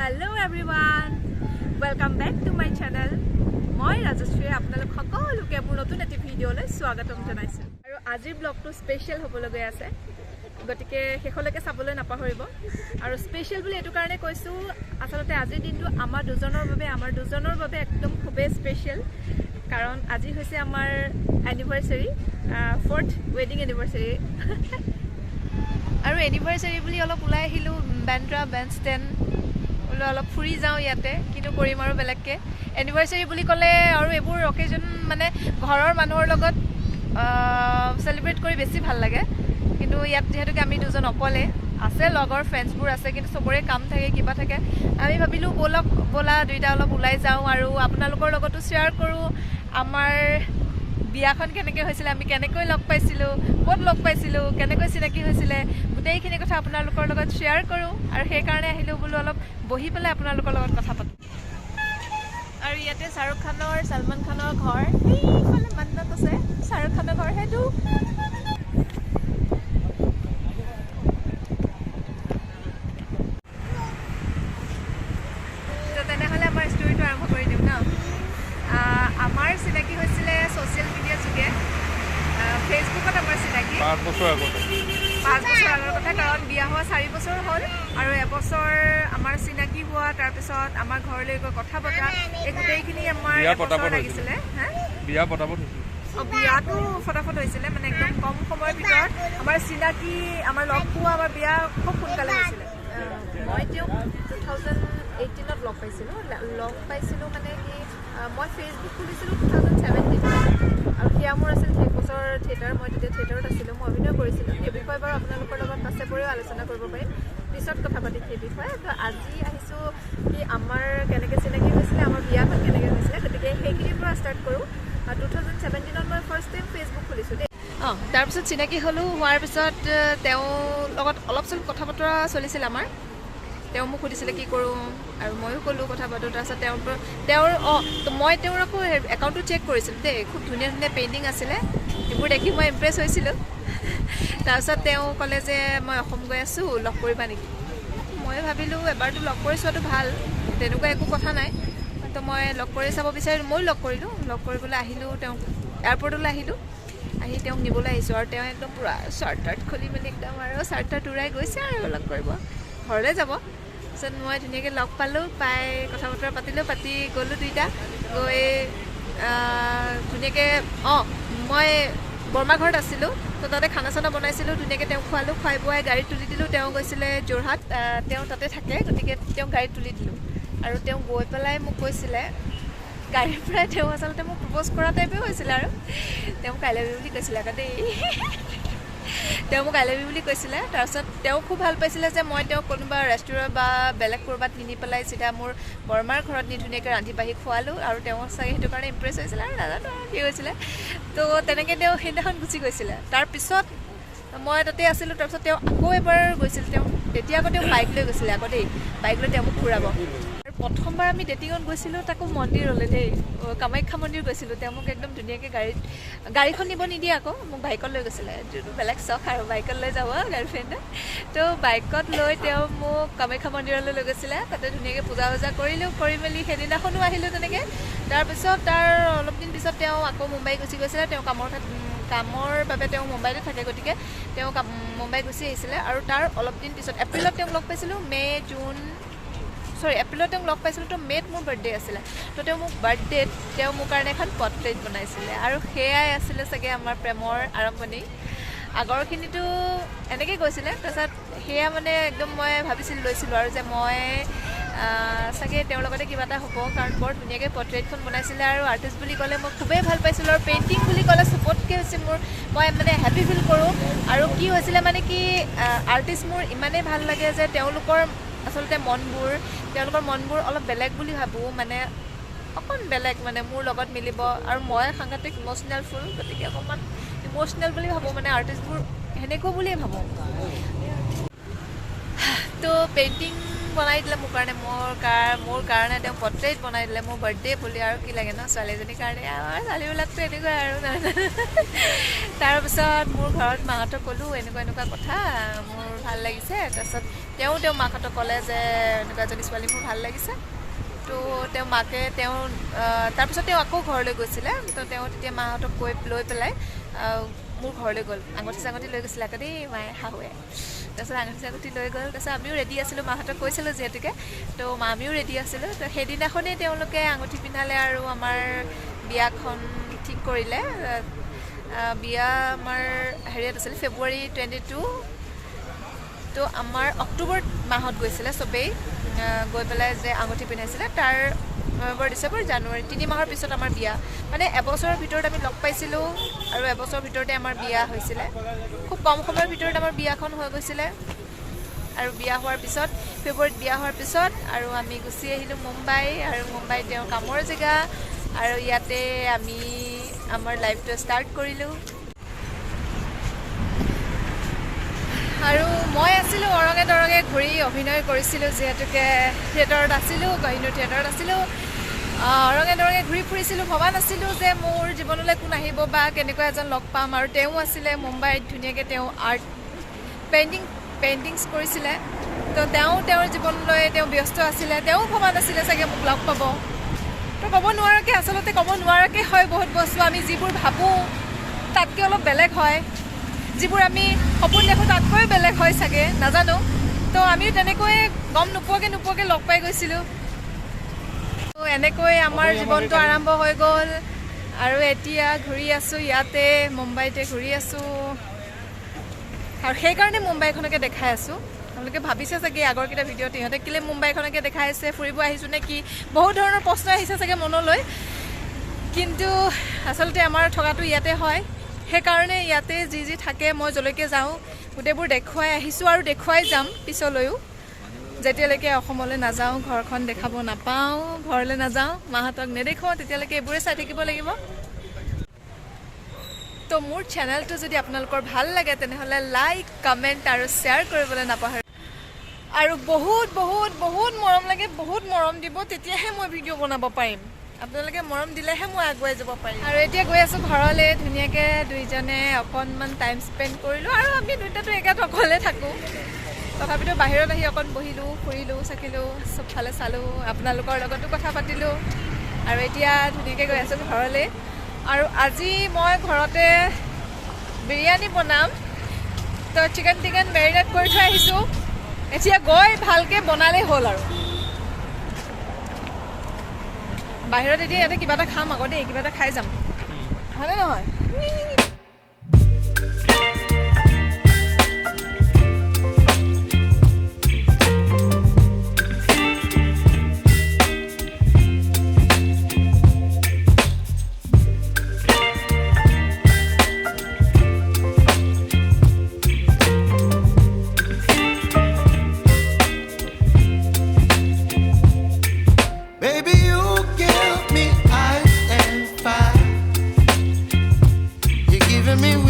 Hello everyone, welcome back to my channel. মই ৰাজশ্ৰী আপোনালোক সকলোকে মোৰ নতুন এটা ভিডিঅ'লৈ স্বাগতম জনাইছো আৰু আজিৰ ব্লগটো স্পেশাল হ'বলৈ আছে গতিকে শেষলৈকে চাবলৈ নাপাহৰিব আৰু স্পেশাল বুলি এটো কাৰণে কৈছো আসলতে আজিৰ দিনটো আমাৰ দুজনৰ বাবে একদম খুবেই স্পেশাল কাৰণ আজি হৈছে আমাৰ এনিভাৰ্সাৰী 4th ওয়েডিং এনিভাৰ্সাৰী আৰু এনিভাৰ্সাৰী বুলি অলপ উলাই আহিলো বেন্দ্ৰা বেনস্টেন অলপ ফুৰি যাও ইয়াতে কিন্তু কৰিম আৰু বেলেগকে এনিভাৰ্সাৰী বুলি ক'লে আৰু এবোৰ অকেজন মানে ঘৰৰ মানুহৰ লগত সেলিব্ৰেট কৰি বেছি ভাল লাগে কিন্তু ইয়াত যেহেতুকে আমি দুজন অকলে আছে লগৰ ফ্ৰেন্ডছবোৰ আছে কিন্তু সবৰে কাম থাকে কিবা থাকে আমি ভাবিলো বলা দুইটা অলপ উলাই যাও আৰু আপোনালোকৰ লগতো শেয়াৰ কৰো আমাৰ বিয়াখন কেনেকৈ হৈছিল আমি কেনেকৈ লগ পাইছিলো ক'ত লগ পাইছিলো কেনেকৈ চিনাকি হৈছিল গোটেইখিনি কথা আপোনালোকৰ লগত শেয়াৰ কৰো আৰু সেই কাৰণে আহিলো বলো অলপ বহি পেলাই আপোনালোকৰ লগত কথা পাতো আৰু ইয়াতে শাহৰুখ খানৰ সলমান খানৰ ঘৰ এইফালে মন্নত আছে শাহৰুখ খানৰ ঘৰ হেতু তো তেনেহলে আমাৰ ষ্টৰীটো আৰম্ভ কৰি দিম ন আমাৰ চিনাকি হৈছিলে সোশ্যাল মিডিয়া যোগে ফেসবুকত আমাৰ চিনাকি 5 বছৰ আগৰ কথা কাৰণ বিয়া হোৱা 4 বছৰ হ'ল আৰু এবছৰ আমাৰ চিনাকি হোৱা তাৰ পিছত আমাৰ ঘৰলৈ গৈ কথা পতা এই গোটেইখিনি আমাৰ এবছৰ লাগিছিলে বিয়া পতাপত বিয়াটো ফটাফট হৈছিলে মানে একদম কম সময়ৰ ভিতৰত আমাৰ চিনাকি আমাৰ লগ পোৱা আমাৰ বিয়া খুব সোনকালে হৈছিলে মই তেওঁ 2018ত লগ পাইছিলো মানে কি মই ফেসবুক খুলিছিলো 2017 আৰু হিয়া মোৰ আছিল সেই বছৰ থিয়েটাৰ মই তেতিয়া থিয়েটাৰত আছিলো মই অভিনয় কৰিছিলো এই বিষয়ে বাৰু আপোনালোকৰ লগত পাছে পৰিও আলোচনা কৰিব পাৰিম পিছত কথা পাতিম সেই বিষয়ে তো আজি আহিছো কি আমাৰ কেনেকৈ চিনাকি হৈছিলে আমাৰ বিয়াখন কেনেকৈ হৈছিলে গতিকে সেইখিনিৰ পৰা ষ্টাৰ্ট কৰোঁ 2017ত মই ফাৰ্ষ্ট টাইম ফেসবুক খুলিছোঁ দেই তাৰপিছত চিনাকি হ'লোঁ হোৱাৰ পিছত তেওঁ লগত অলপ চলপ কথা বতৰা চলিছিল আমাৰ তেওঁ মোক সুধিছিলে কি কৰোঁ আৰু ময়ো ক'লোঁ কথা পাতোঁ তাৰপিছত মই তেওঁৰ আকৌ একাউণ্টটো চেক কৰিছিলোঁ দেই খুব ধুনীয়া ধুনীয়া পেইণ্টিং আছিলে এইবোৰ দেখি মই ইমপ্ৰেছ হৈছিলোঁ তাৰপিছত তেওঁ ক'লে যে মই অসম গৈ আছোঁ লগ কৰিবা নেকি মই ভাবিলোঁ এবাৰটো লগ কৰি চোৱাটো ভাল তেনেকুৱা একো কথা নাই তো মই লগ কৰি চাব বিচাৰিলোঁ ময়ো লগ কৰিলোঁ লগ কৰিবলৈ আহিলোঁ তেওঁ এয়াৰপৰ্টলৈ আহি তেওঁক নিবলৈ আহিছোঁ আৰু তেওঁ একদম পূৰা চাৰ্ট টাৰ্ট খুলি মেলি একদম আৰু চাৰ্ট টাৰ্ট উৰাই গৈছে আৰু লগ কৰিব ঘৰলৈ যাব তাৰপিছত মই ধুনীয়াকৈ লগ পালোঁ পাই কথা বতৰা পাতি গ'লোঁ দুইটা গৈ ধুনীয়াকৈ মই বৰমা ঘৰত আছিলোঁ তো তাতে খানা চানা বনাইছিলোঁ ধুনীয়াকৈ তেওঁক খোৱালোঁ খুৱাই বোৱাই গাড়ীত তুলি দিলোঁ তেওঁ গৈছিলে যোৰহাট তেওঁ তাতে থাকে গতিকে তেওঁক গাড়ীত তুলি দিলোঁ আৰু তেওঁ গৈ পেলাই মোক কৈছিলে গাড়ীৰ পৰাই তেওঁ আচলতে মোক প্ৰপ'জ কৰা টাইপেই হৈছিলে আৰু তেওঁ মোক আই লাভ ইউ বুলি কৈছিলে আকৌ দেই তেওঁ মোক আই লাভ ইউ বুলি কৈছিলে তাৰপিছত তেওঁ খুব ভাল পাইছিলে যে মই তেওঁক কোনোবা ৰেষ্টুৰেণ্ট বা বেলেগ ক'ৰবাত নি পেলাই চিধা মোৰ বৰমাৰ ঘৰত নি ধুনীয়াকৈ ৰান্ধি বাঢ়ি খোৱালোঁ আৰু তেওঁ চাগে সেইটো কাৰণে ইমপ্ৰেছ হৈছিলে আৰু নাজানো আৰু কি হৈছিলে তো তেনেকৈ তেওঁ সেইদিনাখন গুচি গৈছিলে তাৰপিছত মই তাতে আছিলোঁ তাৰপিছত তেওঁ আকৌ এবাৰ গৈছিল তেতিয়া আকৌ তেওঁ বাইক লৈ গৈছিলে আকৌ দেই বাইক লৈ তেওঁ মোক ফুৰাব আৰু প্ৰথমবাৰ আমি ডেটিঙত গৈছিলোঁ তাকো মন্দিৰলৈ দেই কামাখ্যা মন্দিৰ গৈছিলোঁ তেওঁ মোক একদম ধুনীয়াকৈ গাড়ীখন নিব নিদিয়ে আকৌ মোক বাইকত লৈ গৈছিলে যোনটো বেলেগ চখ আৰু বাইকত লৈ যাব গাৰ্লফ্ৰেণ্ডে তো বাইকত লৈ তেওঁ মোক কামাখ্যা মন্দিৰলৈ লৈ গৈছিলে তাতে ধুনীয়াকৈ পূজা কৰিলোঁ কৰি মেলি সেইদিনাখনো আহিলোঁ তেনেকৈ তাৰপিছত তাৰ অলপ দিন পিছত তেওঁ আকৌ মুম্বাই গুচি গৈছিলে তেওঁ কামৰ বাবে তেওঁ মুম্বাইতে থাকে গতিকে তেওঁ মুম্বাই গুচি আহিছিলে আৰু তাৰ অলপ দিন পিছত এপ্ৰিলত তেওঁক লগ পাইছিলোঁ এপ্ৰিলত তেওঁক লগ পাইছিলোঁ তো মে'ত মোৰ বাৰ্থডে আছিলে তো তেওঁ মোক বাৰ্থডেত তেওঁ মোৰ কাৰণে এখন পৰ্ট্ৰেইট বনাইছিলে আৰু সেয়াই আছিলে চাগে আমাৰ প্ৰেমৰ আৰম্ভণি আগৰখিনিতো এনেকৈ গৈছিলে তাৰপিছত সেয়া মানে একদম মই লৈছিলোঁ আৰু যে মই চাগে তেওঁৰ লগতে কিবা এটা হ'ব কাৰণ বৰ ধুনীয়াকৈ পৰ্ট্ৰেইটখন বনাইছিলে আৰু আৰ্টিষ্ট বুলি ক'লে মই খুবেই ভাল পাইছিলোঁ আৰু পেইণ্টিং বুলি ক'লে চবতকৈ হৈছে মই মানে হেপী ফিল কৰোঁ আৰু কি হৈছিলে মানে কি আৰ্টিষ্ট মোৰ ইমানেই ভাল লাগে যে তেওঁলোকৰ আচলতে তেওঁলোকৰ মনবোৰ অলপ বেলেগ বুলি ভাবোঁ মানে অকণ বেলেগ মানে মোৰ লগত মিলিব আৰু মই সাংঘাতিক ইম'চনেল ফুল গতিকে অকণমান ইম'চনেল বুলি ভাবোঁ মানে আৰ্টিষ্টবোৰ সেনেকুৱা বুলিয়ে ভাবোঁ তো পেইণ্টিং বনাই দিলে মোৰ কাৰণে মোৰ কাৰণে তেওঁ পৰ্ট্ৰেইট বনাই দিলে মোৰ বাৰ্থডে বুলি আৰু কি লাগে ন ছোৱালীজনীৰ কাৰণে আমাৰ ছোৱালীবিলাকতো এনেকুৱাই আৰু তাৰপিছত মোৰ ঘৰত মাহঁতক ক'লোঁ এনেকুৱা কথা মোৰ ভাল লাগিছে তাৰপিছত তেওঁ মাকহঁতক ক'লে যে এনেকুৱা এজনী ছোৱালী মোৰ ভাল লাগিছে তো তেওঁ মাকে তাৰপিছত তেওঁ আকৌ ঘৰলৈ গৈছিলে তো তেওঁ তেতিয়া মাহঁতক লৈ পেলাই মোৰ ঘৰলৈ গ'ল আঙুঠি চাঙুঠি লৈ গৈছিলে আকৌ দেই মায়ে শাহুৱে তাৰপিছত আঙুঠি চাঙুঠি লৈ গ'ল তাৰপিছত আমিও ৰেডি আছিলোঁ মাহঁতক কৈছিলোঁ যিহেতুকে তো আমিও ৰেডি আছিলোঁ তো সেইদিনাখনেই তেওঁলোকে আঙুঠি পিন্ধালে আৰু আমাৰ বিয়াখন ঠিক কৰিলে বিয়া আমাৰ হেৰিয়াত আছিল ফেব্ৰুৱাৰী 22 তো আমাৰ অক্টোবৰ মাহত গৈছিলে চবেই গৈ পেলাই যে আঙুঠি পিন্ধাইছিলে তাৰ নৱেম্বৰ ডিচেম্বৰ জানুৱাৰী 3 মাহৰ পিছত আমাৰ বিয়া মানে এবছৰৰ ভিতৰত আমি লগ পাইছিলোঁ আৰু এবছৰৰ ভিতৰতে আমাৰ বিয়া হৈছিলে খুব কম সময়ৰ ভিতৰত আমাৰ বিয়াখন হৈ গৈছিলে আৰু বিয়া হোৱাৰ পিছত ফেব্ৰুৱাৰীত বিয়া হোৱাৰ পিছত আৰু আমি গুচি আহিলোঁ মুম্বাই আৰু মুম্বাইত তেওঁৰ কামৰ জেগা আৰু ইয়াতে আমি আমাৰ লাইফটো ষ্টাৰ্ট কৰিলোঁ আৰু মই আছিলোঁ অৰঙে দৰঙে ঘূৰি অভিনয় কৰিছিলোঁ যিহেতুকে থিয়েটাৰত আছিলোঁ গহিনুৰ থিয়েটাৰত আছিলোঁ অৰঙে দৰঙে ঘূৰি ফুৰিছিলোঁ ভবা নাছিলোঁ যে মোৰ জীৱনলৈ কোন আহিব বা কেনেকুৱা এজন লগ পাম আৰু তেওঁ আছিলে মুম্বাইত ধুনীয়াকৈ তেওঁ আৰ্ট পেইণ্টিংছ কৰিছিলে তো তেওঁৰ জীৱনলৈ তেওঁ ব্যস্ত আছিলে তেওঁ ভবা নাছিলে চাগে মোক লগ পাব তো ক'ব নোৱাৰাকৈ আচলতে ক'ব নোৱাৰাকৈ হয় বহুত বস্তু আমি যিবোৰ ভাবোঁ তাতকৈ অলপ বেলেগ হয় যিবোৰ আমি সপোন দেখোঁ তাতকৈ বেলেগ হয় চাগে নাজানো তো আমিও তেনেকৈ গম নোপোৱাকৈ লগ পাই গৈছিলোঁ তো এনেকৈ আমাৰ জীৱনটো আৰম্ভ হৈ গ'ল আৰু এতিয়া ঘূৰি আছোঁ ইয়াতে মুম্বাইতে ঘূৰি আছোঁ আৰু সেইকাৰণে মুম্বাইখনকে দেখাই আছোঁ আপোনালোকে ভাবিছে চাগে আগৰকেইটা ভিডিঅ'ত ইহঁতে কেলৈ মুম্বাইখনকে দেখাই আছে ফুৰিব আহিছোঁ নে কি বহুত ধৰণৰ প্ৰশ্ন আহিছে চাগে মনলৈ কিন্তু আচলতে আমাৰ থকাটো ইয়াতে হয় সেইকাৰণে ইয়াতে যি থাকে মই যলৈকে যাওঁ গোটেইবোৰ দেখুৱাই আহিছোঁ আৰু দেখুৱাই যাম পিছলৈও যেতিয়ালৈকে অসমলৈ নাযাওঁ ঘৰখন দেখাব নাপাওঁ ঘৰলৈ নাযাওঁ মাহঁতক নেদেখোঁ তেতিয়ালৈকে এইবোৰে চাই থাকিব লাগিব তো মোৰ চেনেলটো যদি আপোনালোকৰ ভাল লাগে তেনেহ'লে লাইক কমেণ্ট আৰু শ্বেয়াৰ কৰিবলৈ নাপাহৰিব আৰু বহুত বহুত বহুত মৰম লাগে বহুত মৰম দিব তেতিয়াহে মই ভিডিঅ' বনাব পাৰিম আপোনালোকে মৰম দিলেহে মই আগুৱাই যাব পাৰিম আৰু এতিয়া গৈ আছোঁ ঘৰলৈ ধুনীয়াকৈ দুইজনে অকণমান টাইম স্পেণ্ড কৰিলোঁ আৰু আমি দুয়োটাতো একেত অকলে থাকোঁ তথাপিতো বাহিৰত আহি অকণ বহিলোঁ ফুৰিলোঁ চাকিলোঁ চবফালে চালোঁ আপোনালোকৰ লগতো কথা পাতিলোঁ আৰু এতিয়া ধুনীয়াকৈ গৈ আছোঁ ঘৰলৈ আৰু আজি মই ঘৰতে বিৰিয়ানী বনাম তো চিকেন মেৰিনেট কৰি থৈ আহিছোঁ এতিয়া গৈ ভালকৈ বনালেই হ'ল আৰু বাহিৰত এতিয়া ইয়াতে কিবা এটা খাম আকৌ দেই কিবা এটা খাই যাম হয়নে নহয় me